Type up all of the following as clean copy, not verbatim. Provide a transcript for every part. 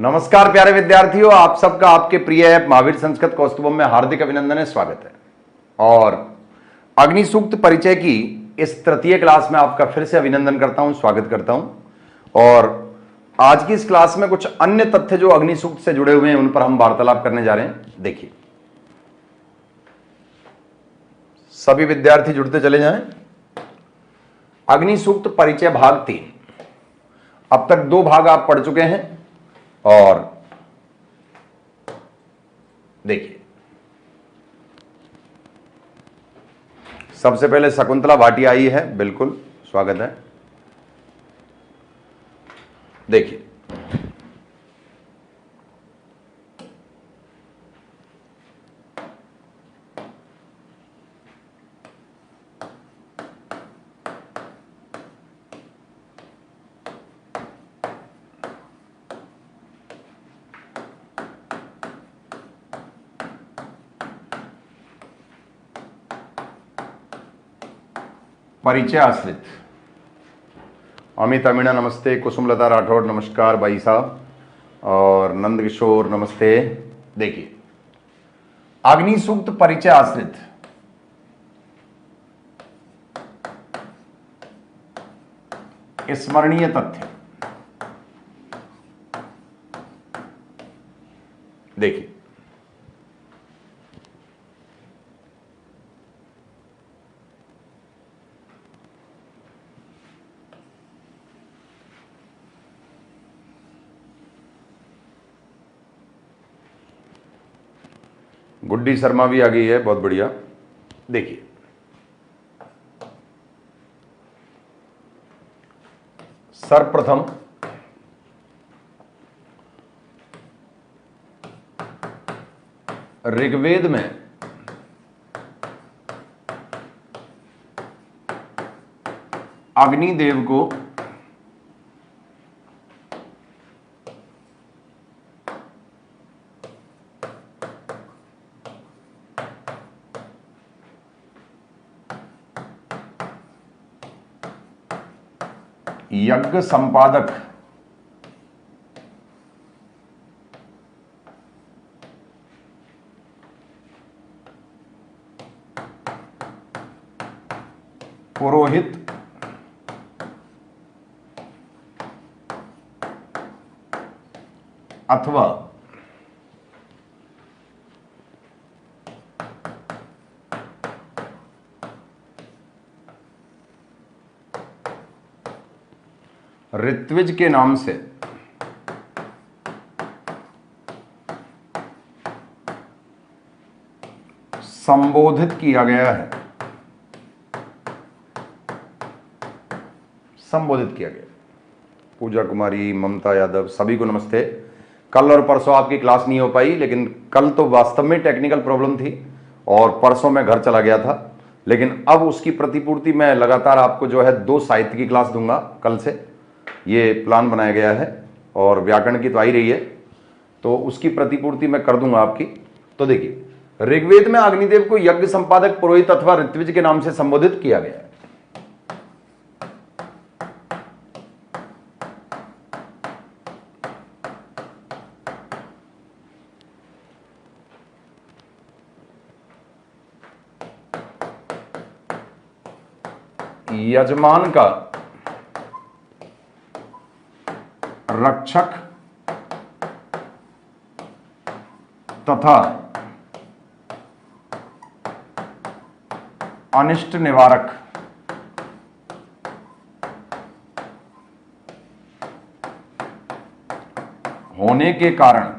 नमस्कार प्यारे विद्यार्थियों, आप सबका आपके प्रिय ऐप महावीर संस्कृत कौस्तुभम में हार्दिक अभिनंदन है, स्वागत है। और अग्नि सूक्त परिचय की इस तृतीय क्लास में आपका फिर से अभिनंदन करता हूं, स्वागत करता हूं। और आज की इस क्लास में कुछ अन्य तथ्य जो अग्नि सूक्त से जुड़े हुए हैं उन पर हम वार्तालाप करने जा रहे हैं। देखिए, सभी विद्यार्थी जुड़ते चले जाएं। अग्नि सूक्त परिचय भाग 3। अब तक 2 भाग आप पढ़ चुके हैं। और देखिए, सबसे पहले शकुंतला भाटिया आई है, बिल्कुल स्वागत है। देखिए, परिचय आश्रित। अमित अमीना नमस्ते, कुसुमलता राठौड़ नमस्कार भाई साहब, और नंद किशोर नमस्ते। देखिए, अग्नि सूक्त परिचय आश्रित स्मरणीय तथ्य। देखिए, गुड्डी शर्मा भी आ गई है, बहुत बढ़िया। देखिए, सर्वप्रथम ऋग्वेद में अग्निदेव को यज्ञ संपादक पुरोहित अथवा ऋत्विज के नाम से संबोधित किया गया है। संबोधित किया गया। पूजा कुमारी, ममता यादव, सभी को नमस्ते। कल और परसों आपकी क्लास नहीं हो पाई, लेकिन कल तो वास्तव में टेक्निकल प्रॉब्लम थी और परसों मैं घर चला गया था। लेकिन अब उसकी प्रतिपूर्ति मैं लगातार आपको जो है 2 साहित्य की क्लास दूंगा कल से, ये प्लान बनाया गया है। और व्याकरण की तो आ ही रही है, तो उसकी प्रतिपूर्ति मैं कर दूंगा आपकी। तो देखिए, ऋग्वेद में अग्निदेव को यज्ञ संपादक, पुरोहित अथवा ऋत्विज के नाम से संबोधित किया गया है। यजमान का रक्षक तथा अनिष्ट निवारक होने के कारण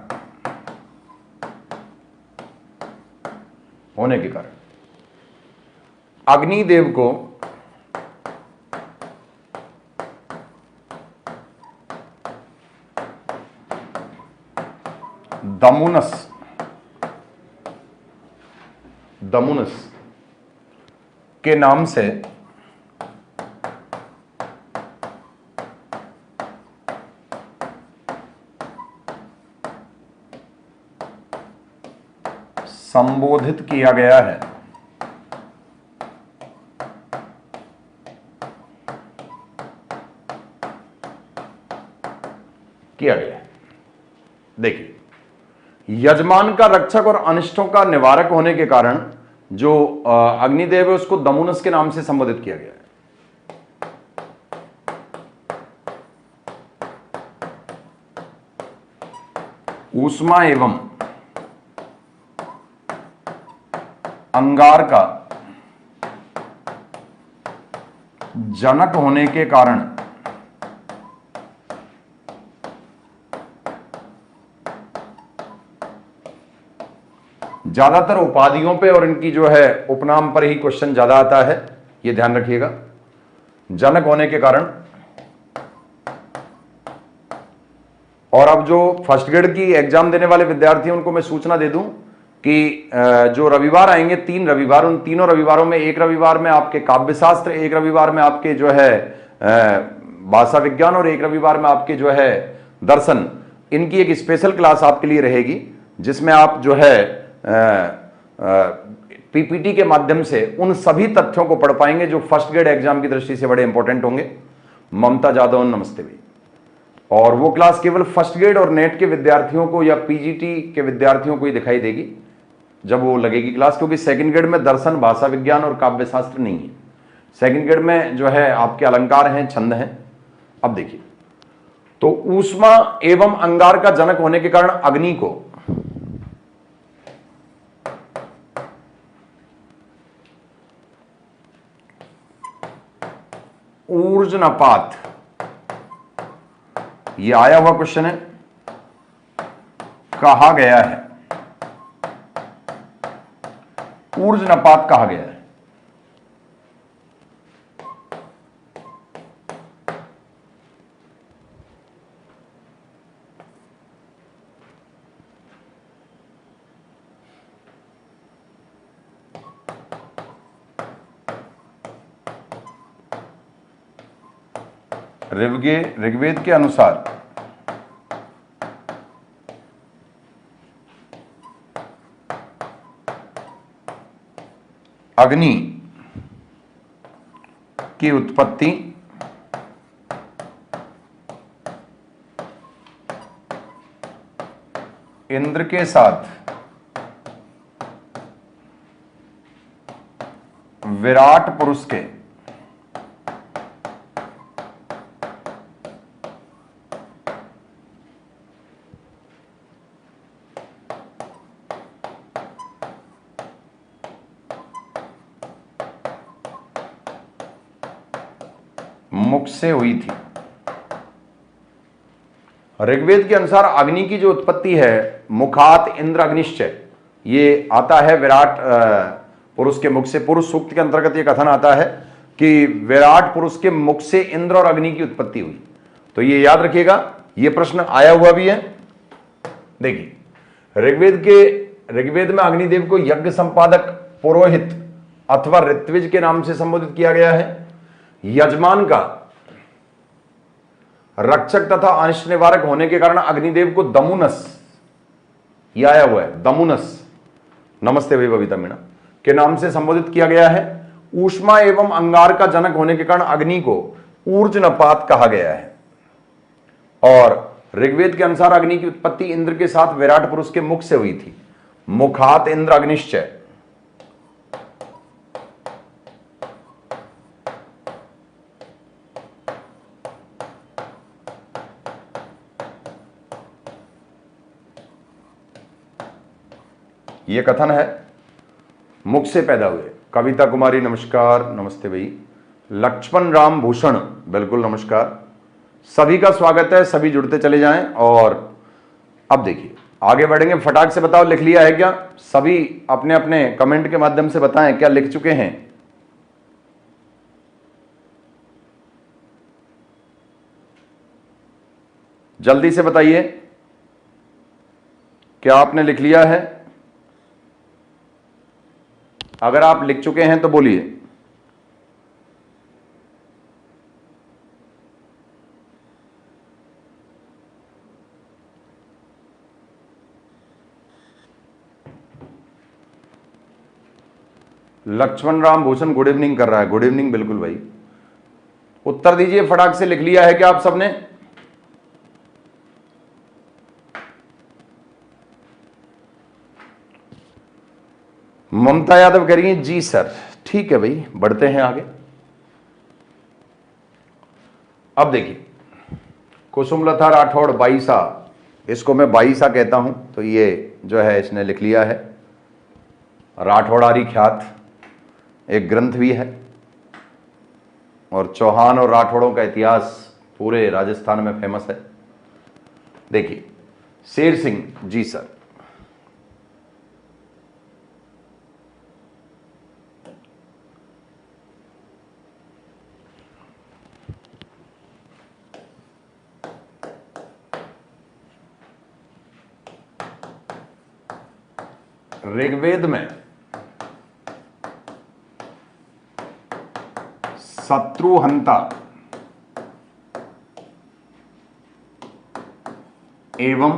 अग्निदेव को दमुनस के नाम से संबोधित किया गया है। देखिए, यजमान का रक्षक और अनिष्टों का निवारक होने के कारण जो अग्निदेव है उसको दमुनस के नाम से संबोधित किया गया है। ऊष्मा एवं अंगार का जनक होने के कारण ज्यादातर उपाधियों पे और इनकी जो है उपनाम पर ही क्वेश्चन ज्यादा आता है, ये ध्यान रखिएगा। जनक होने के कारण। और अब जो फर्स्ट ग्रेड की एग्जाम देने वाले विद्यार्थी हैं उनको मैं सूचना दे दूं कि जो रविवार आएंगे, 3 रविवार, उन तीनों रविवारों में एक रविवार में आपके काव्य शास्त्र, एक रविवार में आपके जो है भाषा विज्ञान और एक रविवार में आपके जो है दर्शन, इनकी एक स्पेशल क्लास आपके लिए रहेगी जिसमें आप जो है पीपीटी के माध्यम से उन सभी तथ्यों को पढ़ पाएंगे जो फर्स्ट ग्रेड एग्जाम की दृष्टि से बड़े इंपॉर्टेंट होंगे। ममता जादव, नमस्ते भाई। और वो क्लास केवल फर्स्ट ग्रेड और नेट के विद्यार्थियों को या पीजीटी के विद्यार्थियों को ही दिखाई देगी जब वो लगेगी क्लास, क्योंकि सेकंड ग्रेड में दर्शन, भाषा विज्ञान और काव्य शास्त्र नहीं है। सेकंड ग्रेड में जो है आपके अलंकार हैं, छंद हैं। अब देखिए, तो ऊष्मा एवं अंगार का जनक होने के कारण अग्नि को ऊर्जनपात, ये आया हुआ क्वेश्चन है, कहा गया है। ऊर्जनपात कहा गया है। ऋग्वेद के अनुसार अग्नि की उत्पत्ति इंद्र के साथ विराट पुरुष के मुख से हुई थी। ऋग्वेद के अनुसार अग्नि की जो उत्पत्ति है मुखात इंद्र अग्निश्चय, ये आता है विराट पुरुष के मुख से। पुरुष सूक्त के अंतर्गत ये कथन आता है कि विराट पुरुष के मुख से इंद्र और अग्नि की उत्पत्ति हुई। तो ये याद रखिएगा, ये प्रश्न आया हुआ भी है। देखिए, ऋग्वेद में अग्निदेव को यज्ञ संपादक, पुरोहित अथवा ऋत्विज के नाम से संबोधित किया गया है। यजमान का रक्षक तथा अनिष्ट निवारक होने के कारण अग्निदेव को दमुनस, ये आया हुआ है दमुनस, नमस्ते भाई बबीता मीणा, के नाम से संबोधित किया गया है। ऊष्मा एवं अंगार का जनक होने के कारण अग्नि को ऊर्जनपात कहा गया है। और ऋग्वेद के अनुसार अग्नि की उत्पत्ति इंद्र के साथ विराट पुरुष के मुख से हुई थी। मुखात इंद्र अग्निश्चय। ये कथन है, मुख से पैदा हुए। कविता कुमारी नमस्कार, नमस्ते भाई। लक्ष्मण राम भूषण, बिल्कुल नमस्कार। सभी का स्वागत है, सभी जुड़ते चले जाएं। और अब देखिए, आगे बढ़ेंगे। फटाक से बताओ, लिख लिया है क्या? सभी अपने अपने कमेंट के माध्यम से बताएं क्या लिख चुके हैं। जल्दी से बताइए, क्या आपने लिख लिया है? अगर आप लिख चुके हैं तो बोलिए। लक्ष्मण राम भूषण गुड इवनिंग कर रहा है। गुड इवनिंग, बिल्कुल भाई। उत्तर दीजिए, फटाक से लिख लिया है क्या आप सबने? ममता यादव कह रही हैं जी सर। ठीक है भाई, बढ़ते हैं आगे। अब देखिए, कुसुमलता राठौड़ बाईसा, इसको मैं बाईसा कहता हूं, तो ये जो है इसने लिख लिया है। राठौड़ारी ख्यात एक ग्रंथ भी है, और चौहान और राठौड़ों का इतिहास पूरे राजस्थान में फेमस है। देखिए, शेर सिंह जी सर। ऋग्वेद में शत्रुहंता एवं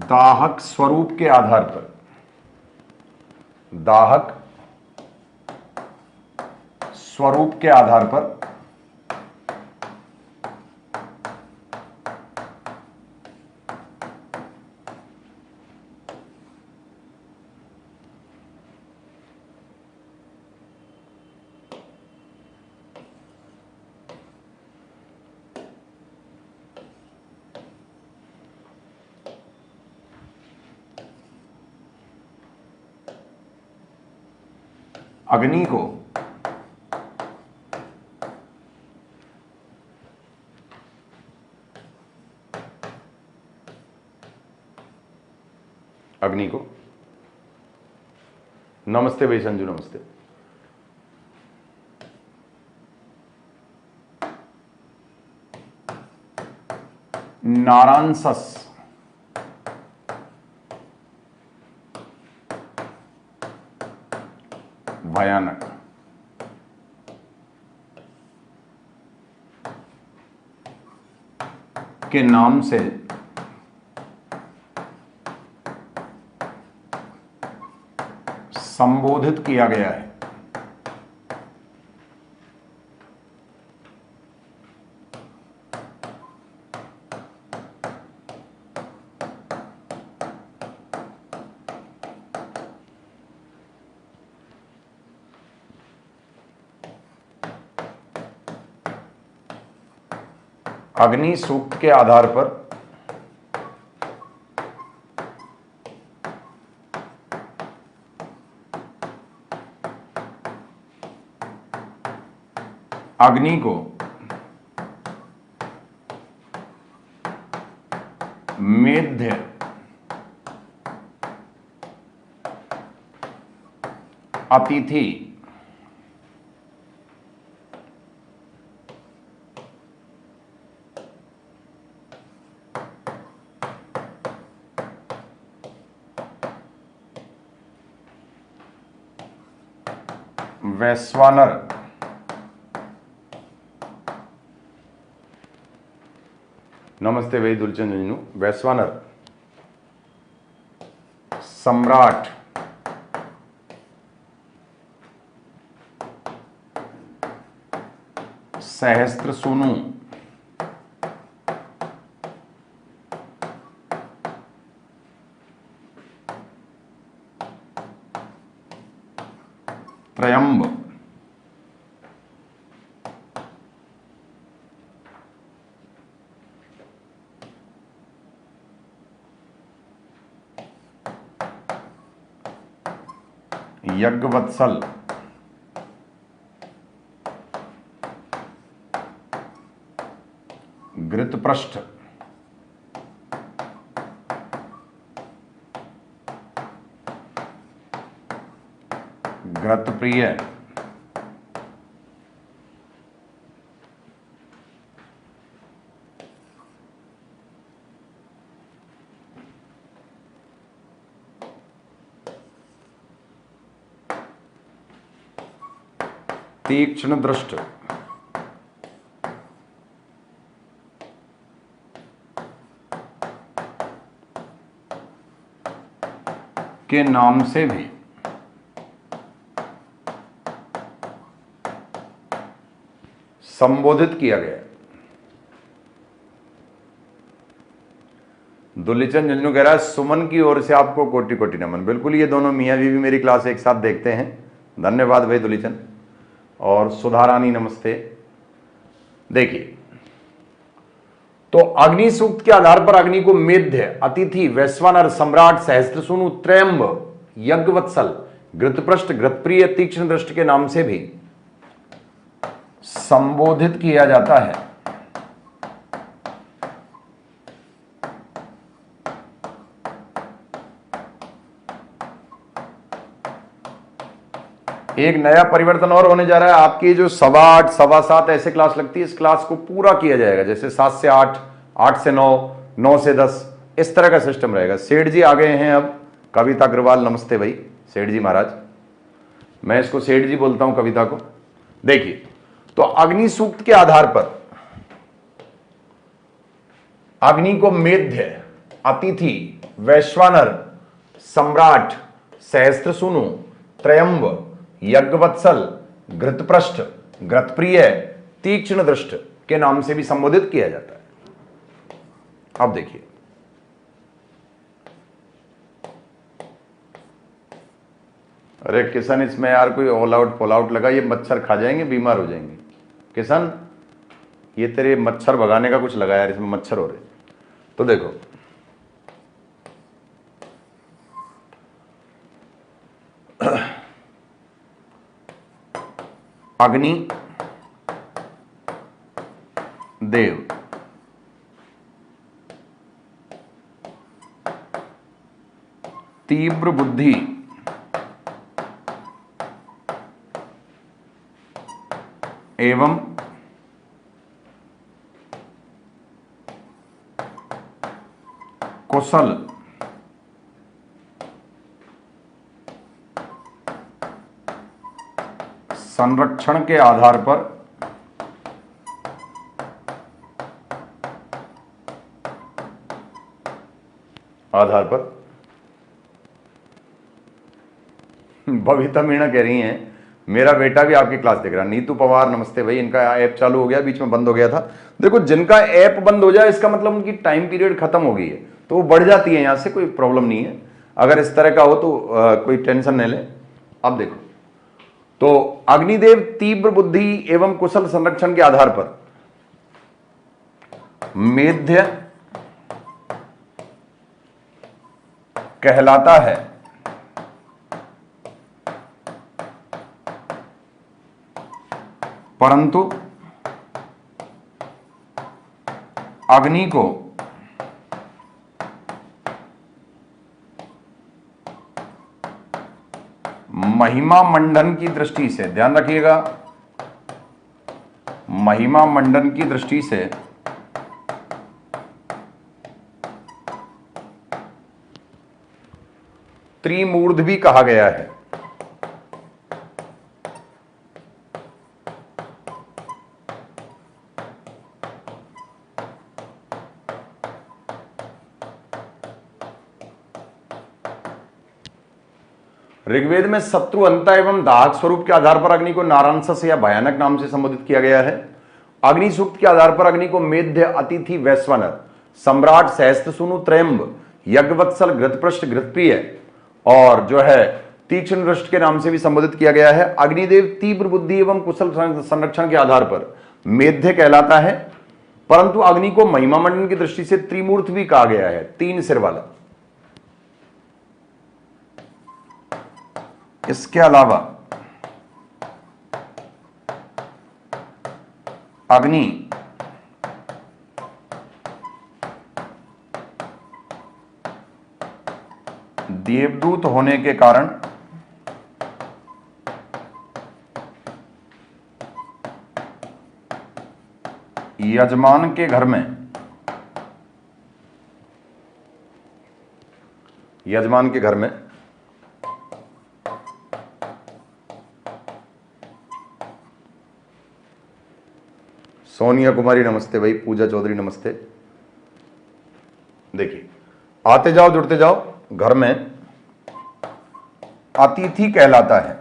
दाहक स्वरूप के आधार पर, दाहक स्वरूप के आधार पर अग्नि को नमस्ते भाई संजू, नमस्ते। नारांसस भयानक के नाम से संबोधित किया गया है। अग्नि सूक्त के आधार पर अग्नि को मेध्य अतिथि वैश्वानर नमस्ते भाई दुलचंद झुंझुनू। वैश्वानर सम्राट सहस्त्र सूनु त्रयंब यज्ञवत्सल घृतपृष्ठ घृतप्रिय तीक्ष्ण दृष्ट के नाम से भी संबोधित किया गया। दुलिचन झुंझुनू कह रहा है सुमन की ओर से आपको कोटि कोटि नमन। बिल्कुल, ये दोनों मियाँ बीवी मेरी क्लास एक साथ देखते हैं, धन्यवाद भाई दुलिचन। और सुधारानी नमस्ते। देखिए, तो अग्नि सूक्त के आधार पर अग्नि को मेध्य, अतिथि, वैश्वानर, सम्राट, सहस्त्रसूनु, त्रयंब, यज्ञवत्सल, घृतपृष्ठ, घृतप्रिय, तीक्ष्ण दृष्टि के नाम से भी संबोधित किया जाता है। एक नया परिवर्तन और होने जा रहा है। आपकी जो 8:15, 7:15 ऐसे क्लास लगती है, इस क्लास को पूरा किया जाएगा, जैसे 7 से 8, 8 से 9, 9 से 10, इस तरह का सिस्टम रहेगा। सेठ जी आ गए हैं अब, कविता अग्रवाल नमस्ते भाई, सेठ जी महाराज, मैं इसको सेठ जी बोलता हूं कविता को। देखिए, तो अग्नि सूक्त के आधार पर अग्नि को मेध्य, अतिथि, वैश्वानर, सम्राट, सहस्त्रसूनु, त्रयंब, यज्ञवत्सल, घृतपृष्ठ, घृतप्रिय, तीक्ष्ण दृष्ट के नाम से भी संबोधित किया जाता है। अब देखिए, अरे किशन, इसमें यार कोई ऑल आउट फॉल आउट लगा, ये मच्छर खा जाएंगे, बीमार हो जाएंगे। किशन, ये तेरे मच्छर भगाने का कुछ लगा यार, इसमें मच्छर हो रहे। तो देखो, अग्नि देव तीव्र बुद्धि एवं कुशल संरक्षण के आधार पर बबीता मीणा कह रही हैं मेरा बेटा भी आपकी क्लास देख रहा है। नीतू पवार नमस्ते भाई, इनका ऐप चालू हो गया, बीच में बंद हो गया था। देखो, जिनका ऐप बंद हो जाए इसका मतलब उनकी टाइम पीरियड खत्म हो गई है, तो वो बढ़ जाती है, यहां से कोई प्रॉब्लम नहीं है। अगर इस तरह का हो तो कोई टेंशन नहीं ले। अब देखो, तो अग्निदेव तीव्र बुद्धि एवं कुशल संरक्षण के आधार पर मेध्य कहलाता है, परंतु अग्नि को महिमा मंडन की दृष्टि से, ध्यान रखिएगा, महिमा मंडन की दृष्टि से त्रिमूर्ध भी कहा गया है। ऋग्वेद में शत्रु अंता एवं दाहक स्वरूप के आधार पर अग्नि को नारांसस या भयानक नाम से संबोधित किया गया है। अग्नि सूक्त के आधार पर अग्नि को मेध्य, अतिथि, वैश्वानर, सम्राट, सहस्त्रसूनु, त्रयंब, यज्ञवत्सल, घृतपृष्ठ, घृतप्रिय और जो है तीक्ष्ण दृष्टि के नाम से भी संबोधित किया गया है। अग्निदेव तीव्र बुद्धि एवं कुशल संरक्षण के आधार पर मेध्य कहलाता है, परंतु अग्नि को महिमा मंडन की दृष्टि से त्रिमूर्त भी कहा गया है, 3 सिर वाला। इसके अलावा अग्नि देवदूत होने के कारण यजमान के घर में, यजमान के घर में सोनिया कुमारी नमस्ते भाई, पूजा चौधरी नमस्ते। देखिए, आते जाओ जुड़ते जाओ, घर में अतिथि कहलाता है।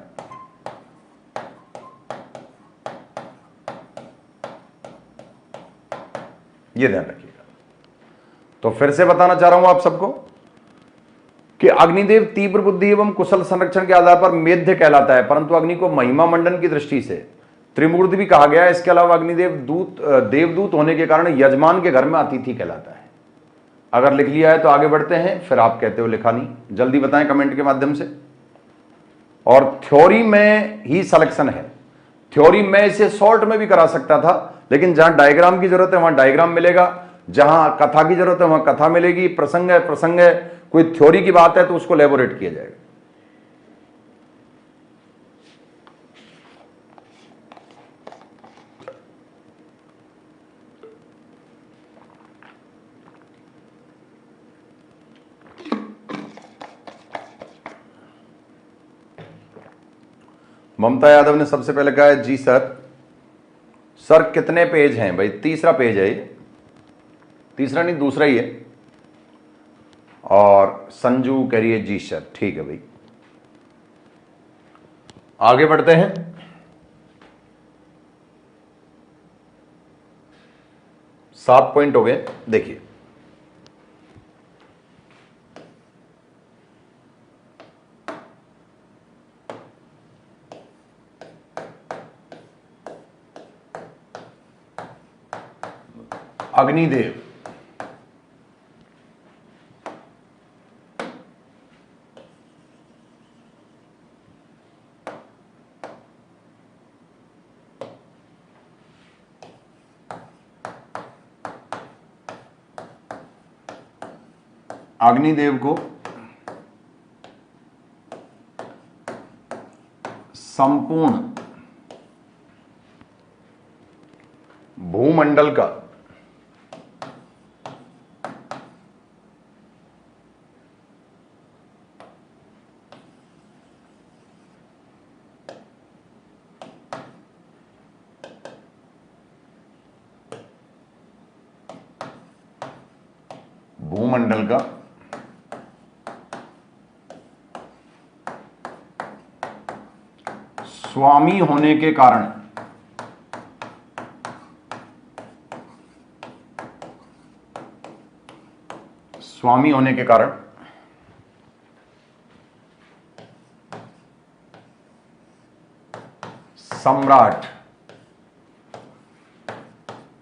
यह ध्यान रखिएगा। तो फिर से बताना चाह रहा हूं आप सबको कि अग्निदेव तीव्र बुद्धि एवं कुशल संरक्षण के आधार पर मेध्य कहलाता है, परंतु अग्नि को महिमा मंडन की दृष्टि से त्रिमूर्त भी कहा गया है। इसके अलावा अग्निदेव देवदूत होने के कारण यजमान के घर में अतिथि कहलाता है। अगर लिख लिया है तो आगे बढ़ते हैं, फिर आप कहते हो लिखा नहीं, जल्दी बताएं कमेंट के माध्यम से। और थ्योरी में ही सिलेक्शन है, थ्योरी में इसे शॉर्ट में भी करा सकता था, लेकिन जहां डायग्राम की जरूरत है वहां डायग्राम मिलेगा, जहां कथा की जरूरत है वहां कथा मिलेगी, प्रसंग है प्रसंग है, कोई थ्योरी की बात है तो उसको लेबोरेट किया जाएगा। ममता यादव ने सबसे पहले कहा है जी सर। सर कितने पेज हैं भाई? तीसरा पेज है ये, तीसरा नहीं दूसरा ही है। और संजू कह रही है जी सर, ठीक है भाई। आगे बढ़ते हैं। सात पॉइंट हो गए, देखिए अग्निदेव अग्निदेव को संपूर्ण भूमंडल का भूमंडल का स्वामी होने के कारण स्वामी होने के कारण सम्राट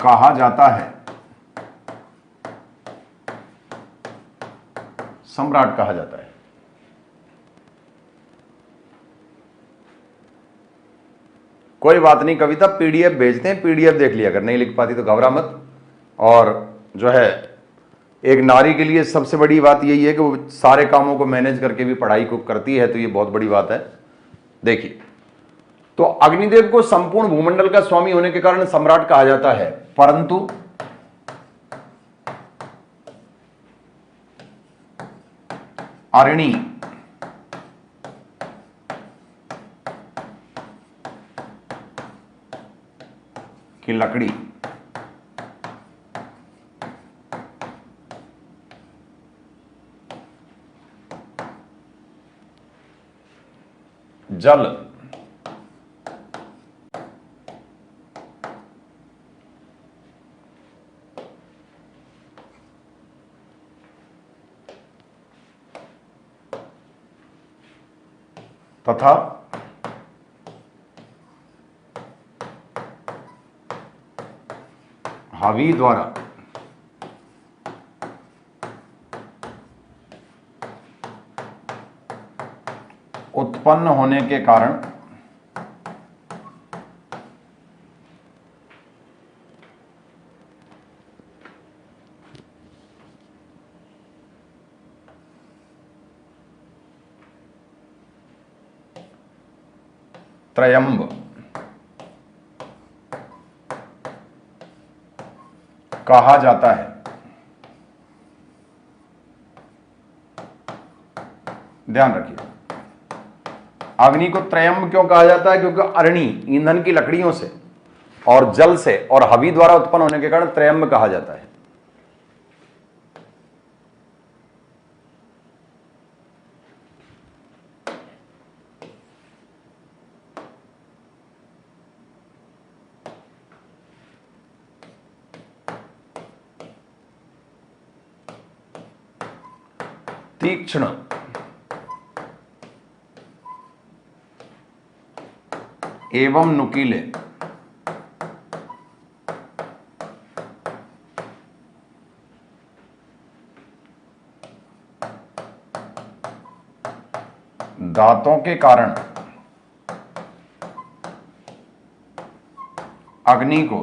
कहा जाता है, सम्राट कहा जाता है। कोई बात नहीं, कविता पीडीएफ भेजते हैं, पीडीएफ देख लिया, अगर नहीं लिख पाती तो घबरा मत। और जो है एक नारी के लिए सबसे बड़ी बात यही है कि वो सारे कामों को मैनेज करके भी पढ़ाई को करती है, तो ये बहुत बड़ी बात है। देखिए, तो अग्निदेव को संपूर्ण भूमंडल का स्वामी होने के कारण सम्राट कहा जाता है, परंतु अरणी की लकड़ी जल तथा हवि द्वारा उत्पन्न होने के कारण त्रयंब कहा जाता है। ध्यान रखिए, अग्नि को त्रयंब क्यों कहा जाता है? क्योंकि अरणी ईंधन की लकड़ियों से और जल से और हवि द्वारा उत्पन्न होने के कारण त्रयंब कहा जाता है। तीक्ष्ण एवं नुकीले। दांतों के कारण अग्नि को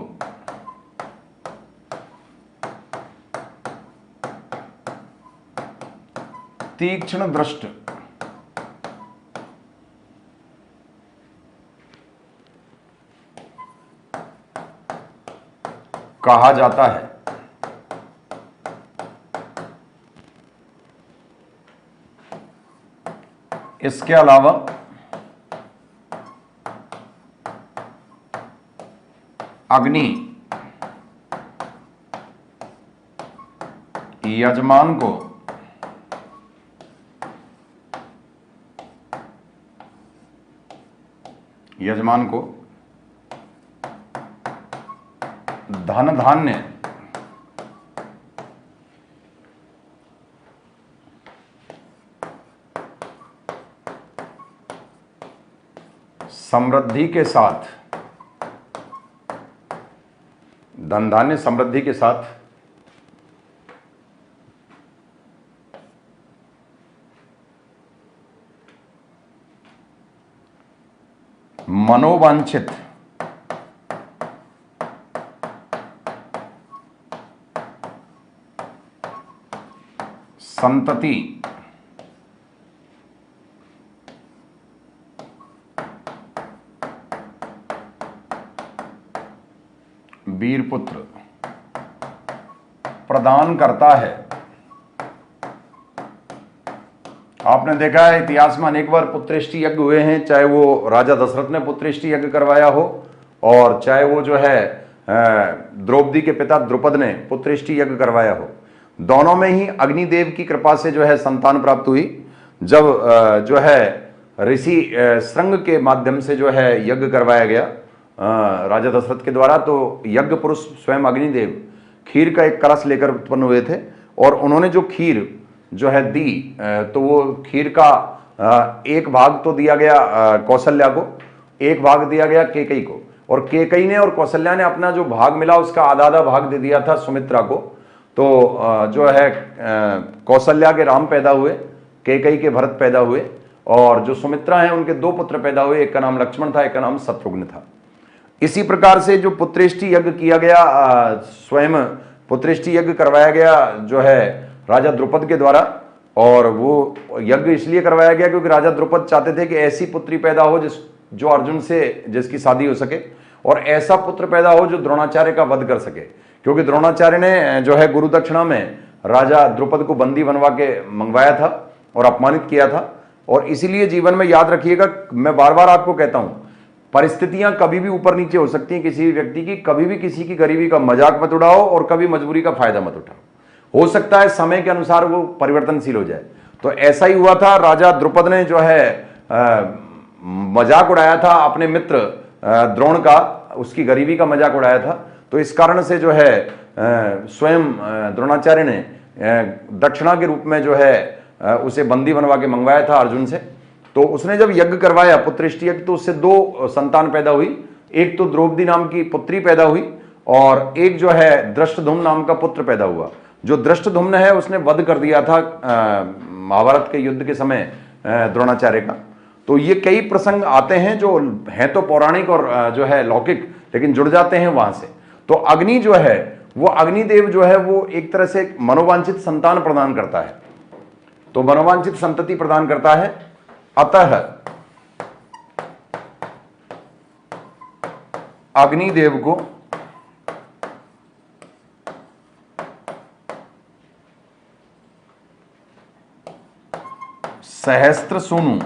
तीक्ष्ण दृष्ट कहा जाता है। इसके अलावा अग्नि यजमान को धन धान्य समृद्धि के साथ, धन धान्य समृद्धि के साथ मनोवांछित संतति वीरपुत्र प्रदान करता है। आपने देखा है इतिहास में अनेक बार पुत्रेष्टि यज्ञ हुए हैं, चाहे वो राजा दशरथ ने पुत्रेष्टि यज्ञ करवाया हो और चाहे वो जो है द्रौपदी के पिता द्रुपद ने पुत्रेष्टि यज्ञ करवाया हो। दोनों में ही अग्निदेव की कृपा से जो है संतान प्राप्त हुई। जब जो है ऋषि श्रृंग के माध्यम से जो है यज्ञ करवाया गया राजा दशरथ के द्वारा, तो यज्ञ पुरुष स्वयं अग्निदेव खीर का एक कलश लेकर उत्पन्न हुए थे और उन्होंने जो खीर जो है दी, तो वो खीर का एक भाग तो दिया गया कौशल्या को, एक भाग दिया गया केकई को, और केकई ने और कौशल्या ने अपना जो भाग मिला उसका आधा आधा भाग दे दिया था सुमित्रा को। तो जो है कौशल्या के राम पैदा हुए, केकई के भरत पैदा हुए, और जो सुमित्रा हैं उनके दो पुत्र पैदा हुए, एक का नाम लक्ष्मण था, एक का नाम शत्रुघ्न था। इसी प्रकार से जो पुत्रेष्टि यज्ञ किया गया, स्वयं पुत्रेष्टि यज्ञ करवाया गया जो है राजा द्रुपद के द्वारा, और वो यज्ञ इसलिए करवाया गया क्योंकि राजा द्रुपद चाहते थे कि ऐसी पुत्री पैदा हो जो अर्जुन से जिसकी शादी हो सके, और ऐसा पुत्र पैदा हो जो द्रोणाचार्य का वध कर सके, क्योंकि द्रोणाचार्य ने जो है गुरु दक्षिणा में राजा द्रुपद को बंदी बनवा के मंगवाया था और अपमानित किया था। और इसीलिए जीवन में याद रखिएगा, मैं बार बार आपको कहता हूं, परिस्थितियां कभी भी ऊपर नीचे हो सकती हैं किसी भी व्यक्ति की, कभी भी किसी की गरीबी का मजाक मत उड़ाओ और कभी मजबूरी का फायदा मत उठाओ। हो सकता है समय के अनुसार वो परिवर्तनशील हो जाए। तो ऐसा ही हुआ था, राजा द्रुपद ने जो है मजाक उड़ाया था अपने मित्र द्रोण का, उसकी गरीबी का मजाक उड़ाया था। तो इस कारण से जो है स्वयं द्रोणाचार्य ने दक्षिणा के रूप में जो है उसे बंदी बनवा के मंगवाया था अर्जुन से। तो उसने जब यज्ञ करवाया पुत्रेष्टि यज्ञ, तो उससे दो संतान पैदा हुई, एक तो द्रौपदी नाम की पुत्री पैदा हुई और एक जो है दृष्टधुम्न नाम का पुत्र पैदा हुआ। जो दृष्टधुम्न है उसने वध कर दिया था महाभारत के युद्ध के समय द्रोणाचार्य का। तो ये कई प्रसंग आते हैं जो हैं तो पौराणिक और जो है लौकिक, लेकिन जुड़ जाते हैं वहां से। तो अग्नि जो है वो अग्निदेव जो है वो एक तरह से मनोवांछित संतान प्रदान करता है, तो मनोवांछित संतति प्रदान करता है। अतः अग्निदेव को सहस्त्र सूनु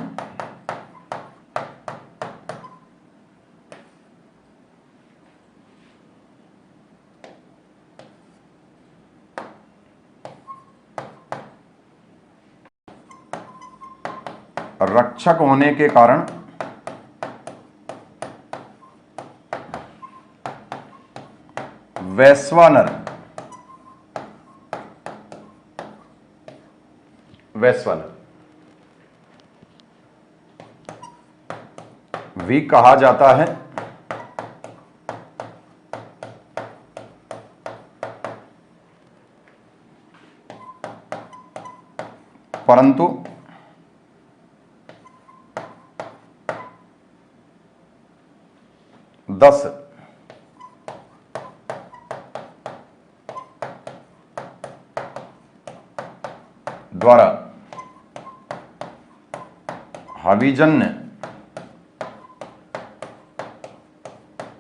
रक्षक होने के कारण वैश्वानर वैश्वानर। भी कहा जाता है परंतु दस द्वारा हविजन्य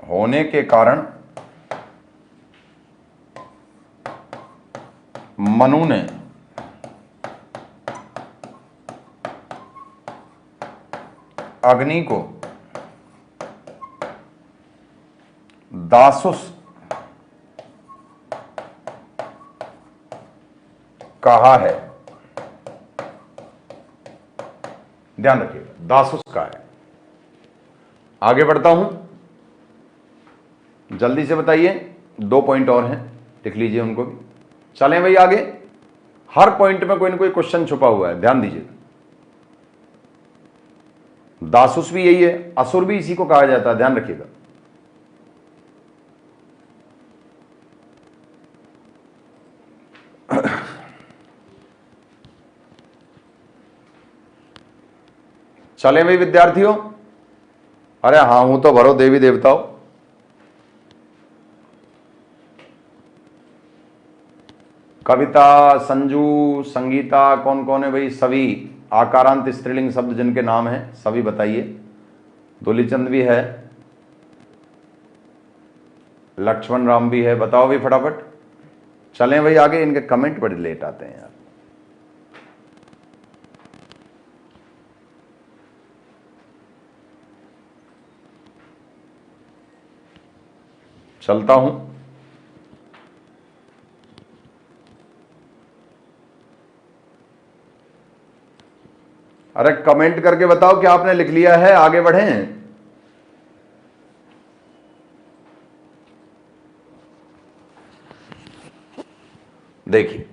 होने के कारण मनु ने अग्नि को दासुस कहा है। ध्यान रखिएगा, दासुस का है। आगे बढ़ता हूं, जल्दी से बताइए, 2 पॉइंट और हैं, लिख लीजिए उनको भी। चलें भाई आगे। हर पॉइंट में कोई ना कोई क्वेश्चन छुपा हुआ है, ध्यान दीजिए। दासुस भी यही है, असुर भी इसी को कहा जाता है, ध्यान रखिएगा। चले भाई विद्यार्थियों, अरे हाँ हूं तो भरो देवी देवताओं। कविता, संजू, संगीता, कौन कौन है भाई? सभी आकारांत स्त्रीलिंग शब्द जिनके नाम हैं सभी बताइए। दुलीचंद भी है, लक्ष्मण राम भी है, बताओ भाई फटाफट। चलें भाई आगे, इनके कमेंट बड़े लेट आते हैं यार। चलता हूं। अरे कमेंट करके बताओ कि आपने लिख लिया है, आगे बढ़ें। देखिए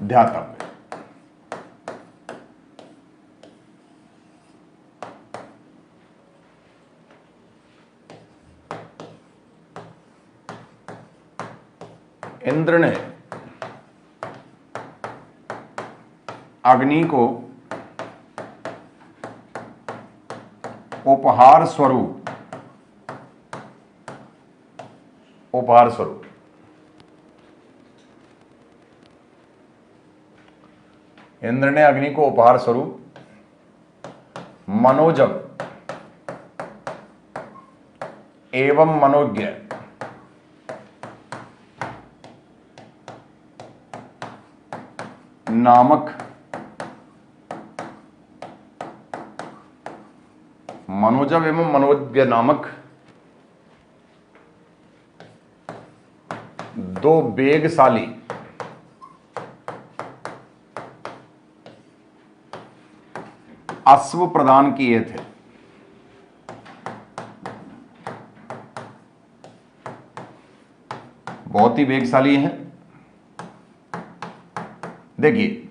ध्यान, इंद्र ने अग्नि को उपहार स्वरूप इंद्र ने अग्नि को उपहार स्वरूप मनोजव एवं मनोज्ञ नामक मनोजव एवं मनोज्ञ नामक 2 वेगशाली अश्व प्रदान किए थे। बहुत ही वेगशाली हैं। देखिए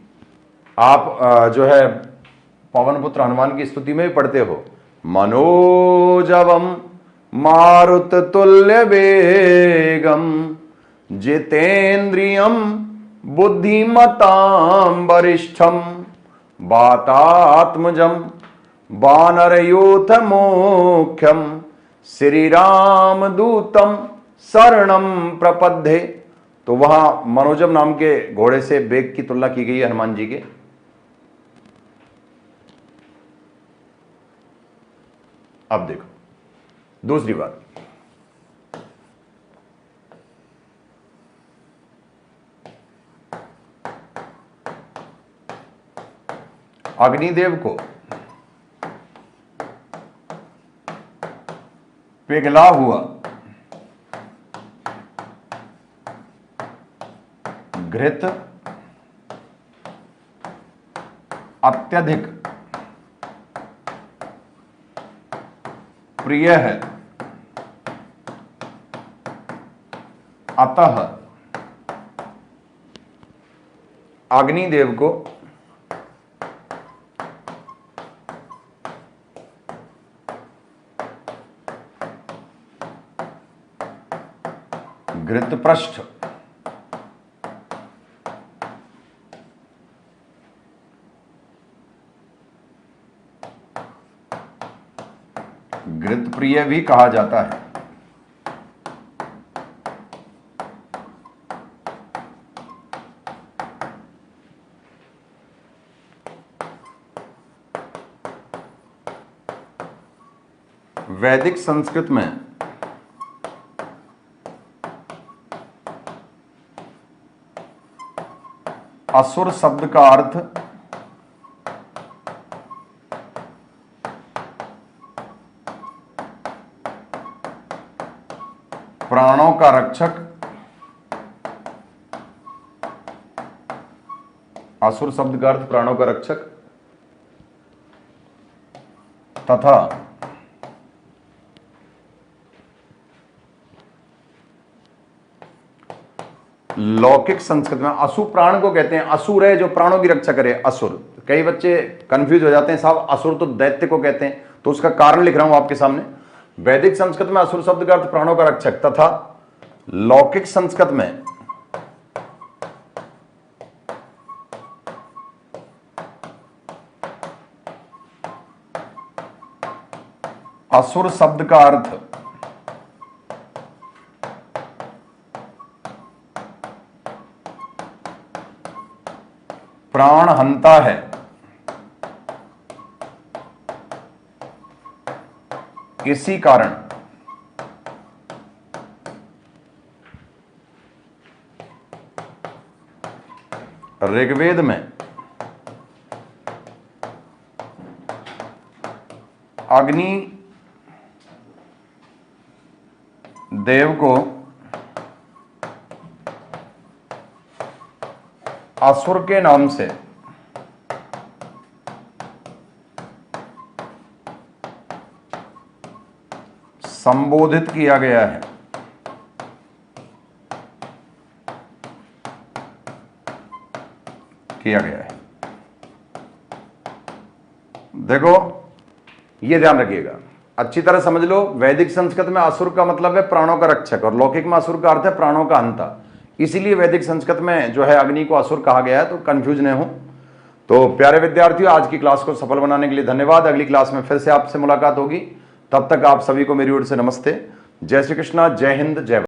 आप जो है पवन पुत्र हनुमान की स्तुति में भी पढ़ते हो, मनोजवम मारुत तुल्य वेगम जितेन्द्रियम बुद्धिमतां वरिष्ठम वातात्मजम वानरयूथ मुख्यम श्री राम दूतम शरणम प्रपद्ये। तो वहां मनोजम नाम के घोड़े से वेग की तुलना की गई है हनुमान जी के। अब देखो दूसरी बात, अग्निदेव को पिघला हुआ घृत अत्यधिक प्रिय है, अतः अग्निदेव को घृतपृष्ठ घृतप्रिय भी कहा जाता है। वैदिक संस्कृत में असुर शब्द का अर्थ प्राणों का रक्षक, असुर शब्द का अर्थ प्राणों का रक्षक तथा लौकिक संस्कृत में असुर प्राण को कहते हैं। असुर है जो प्राणों की रक्षा करे, असुर। कई बच्चे कंफ्यूज हो जाते हैं, साहब असुर तो दैत्य को कहते हैं, तो उसका कारण लिख रहा हूं आपके सामने। वैदिक संस्कृत में असुर शब्द का अर्थ प्राणों का रक्षक तथा लौकिक संस्कृत में असुर शब्द का अर्थ प्राण हंता है। इसी कारण ऋग्वेद में अग्नि देव को असुर के नाम से संबोधित किया गया है। देखो ये ध्यान रखिएगा, अच्छी तरह समझ लो। वैदिक संस्कृत में असुर का मतलब है प्राणों का रक्षक और लौकिक में असुर का अर्थ है प्राणों का हंता। इसीलिए वैदिक संस्कृत में जो है अग्नि को असुर कहा गया है, तो कंफ्यूज न हो। तो प्यारे विद्यार्थियों, आज की क्लास को सफल बनाने के लिए धन्यवाद। अगली क्लास में फिर से आपसे मुलाकात होगी। तब तक आप सभी को मेरी ओर से नमस्ते। जय श्री कृष्णा, जय हिंद, जय भारत।